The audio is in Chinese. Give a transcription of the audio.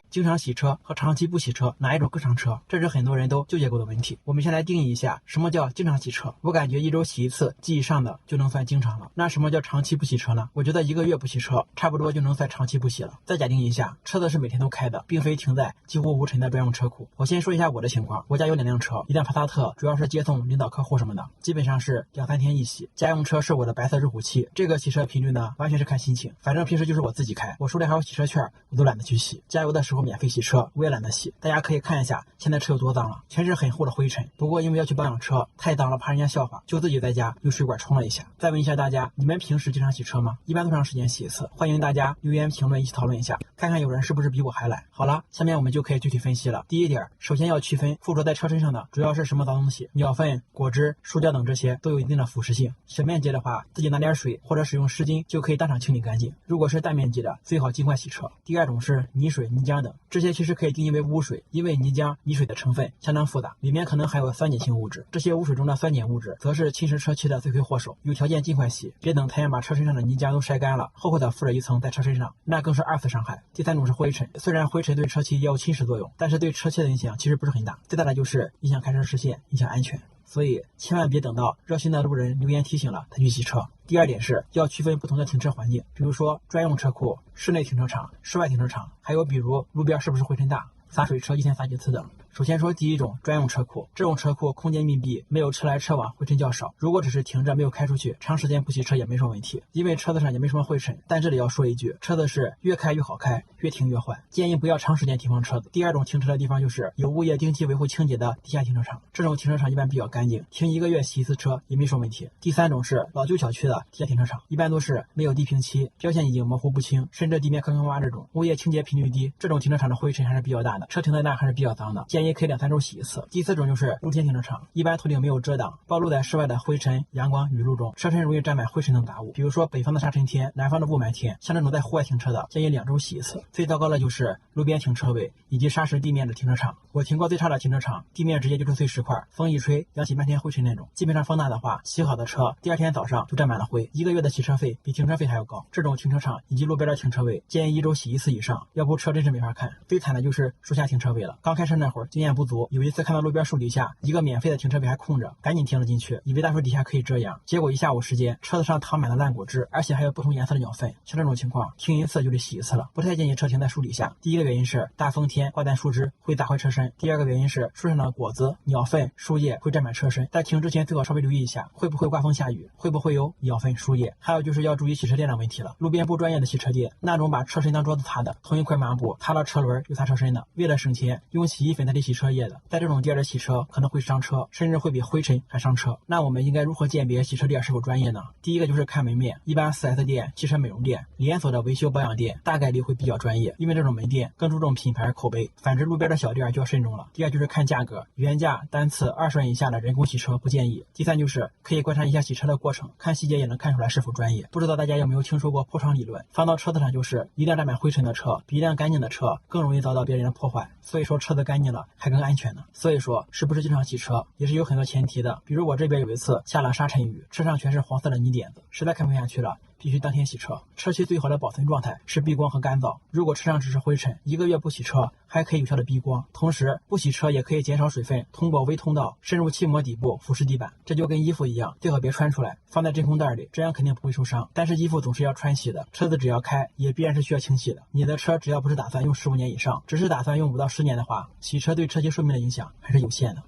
经常洗车和长期不洗车哪一种更伤车？这是很多人都纠结过的问题。我们先来定义一下什么叫经常洗车。我感觉1周洗一次及以上的就能算经常了。那什么叫长期不洗车呢？我觉得1个月不洗车差不多就能算长期不洗了。再假定一下，车子是每天都开的，并非停在几乎无尘的专用车库。我先说一下我的情况，我家有2辆车，一辆帕萨特，主要是接送领导客户什么的，基本上是2、3天一洗。家用车是我的白色日虎7，这个洗车频率呢完全是看心情，反正平时就是我自己开，我手里还有洗车券，我都懒得去洗。加油的时候免费洗车，我也懒得洗。大家可以看一下现在车有多脏了，全是很厚的灰尘。不过因为要去保养车，太脏了怕人家笑话，就自己在家用水管冲了一下。再问一下大家，你们平时经常洗车吗？一般多长时间洗一次？欢迎大家留言评论一起讨论一下，看看有人是不是比我还懒。好了，下面我们就可以具体分析了。第一点，首先要区分附着在车身上的主要是什么脏东西，鸟粪、果汁、塑胶等这些都有一定的腐蚀性。小面积的话，自己拿点水或者使用湿巾就可以当场清理干净。如果是大面积的，最好尽快洗车。第二种是泥水、泥浆等，这些其实可以定义为污水，因为泥浆、泥水的成分相当复杂，里面可能含有酸碱性物质。这些污水中的酸碱物质则是侵蚀车漆的罪魁祸首，有条件尽快洗，别等太阳把车身上的泥浆都晒干了，厚厚的附着一层在车身上，那更是2次伤害。第三种是灰尘，虽然灰尘对车漆也有侵蚀作用，但是对车漆的影响其实不是很大，最大的就是影响开车视线，影响安全。所以千万别等到热心的路人留言提醒了才去洗车。第二点是要区分不同的停车环境，比如说专用车库、室内停车场、室外停车场，还有比如路边是不是灰尘大，洒水车一天洒几次等。首先说第一种专用车库，这种车库空间密闭，没有车来车往，灰尘较少。如果只是停着没有开出去，长时间不洗车也没什么问题，因为车子上也没什么灰尘。但这里要说一句，车子是越开越好开，越停越坏，建议不要长时间停放车子。第二种停车的地方就是有物业定期维护清洁的地下停车场，这种停车场一般比较干净，停1个月洗一次车也没什么问题。第三种是老旧小区的地下停车场，一般都是没有地平漆，标线已经模糊不清，甚至地面坑坑洼这种，物业清洁频率低，这种停车场的灰尘还是比较大的，车停在那还是比较脏的，建议可以2、3周洗一次。第四种就是露天停车场，一般头顶没有遮挡，暴露在室外的灰尘、阳光、雨露中，车身容易沾满灰尘等杂物。比如说北方的沙尘天，南方的雾霾天，像这种在户外停车的，建议2周洗一次。最糟糕的就是路边停车位以及砂石地面的停车场。我停过最差的停车场，地面直接就是碎石块，风一吹扬起漫天灰尘那种。基本上风大的话，洗好的车第2天早上就沾满了灰，1个月的洗车费比停车费还要高。这种停车场以及路边的停车位，建议1周洗一次以上，要不车真是没法看。最惨的就是树下停车位了，刚开车那会儿经验不足，有一次看到路边树底下一个免费的停车位还空着，赶紧停了进去，以为大树底下可以遮阳，结果1下午时间，车子上躺满了烂果汁，而且还有不同颜色的鸟粪。像这种情况，停一次就得洗一次了，不太建议车停在树底下。第一个原因是大风天挂断树枝会砸坏车身，第二个原因是树上的果子、鸟粪、树叶会沾满车身，在停之前最好稍微留意一下，会不会刮风下雨，会不会有鸟粪、树叶。还有就是要注意洗车店的问题了，路边不专业的洗车店，那种把车身当桌子擦的，同一块抹布擦了车轮又擦车身的，为了省钱用洗衣粉代替洗车液的，在这种店的洗车可能会伤车，甚至会比灰尘还伤车。那我们应该如何鉴别洗车店是否专业呢？第一个就是看门面，一般 4S 店、汽车美容店、连锁的维修保养店大概率会比较专业，因为这种门店更注重品牌口碑，反之路边的小店就要慎重了。第二就是看价格，原价单次20万以下的人工洗车不建议。第三就是可以观察一下洗车的过程，看细节也能看出来是否专业。不知道大家有没有听说过破窗理论，放到车子上就是一辆沾满灰尘的车比一辆干净的车更容易遭到别人的破坏，所以说车子干净了还更安全呢。所以说是不是经常洗车也是有很多前提的，比如我这边有一次下了沙尘雨，车上全是黄色的泥点子，实在看不下去了，必须当天洗车。车漆最好的保存状态是避光和干燥，如果车上只是灰尘，1个月不洗车还可以有效的避光，同时不洗车也可以减少水分通过微通道渗入气膜底部腐蚀地板。这就跟衣服一样，最好别穿出来，放在真空袋里，这样肯定不会受伤。但是衣服总是要穿洗的，车子只要开也必然是需要清洗的。你的车只要不是打算用15年以上，只是打算用5到10年的话，洗车对车漆寿命的影响还是有限的。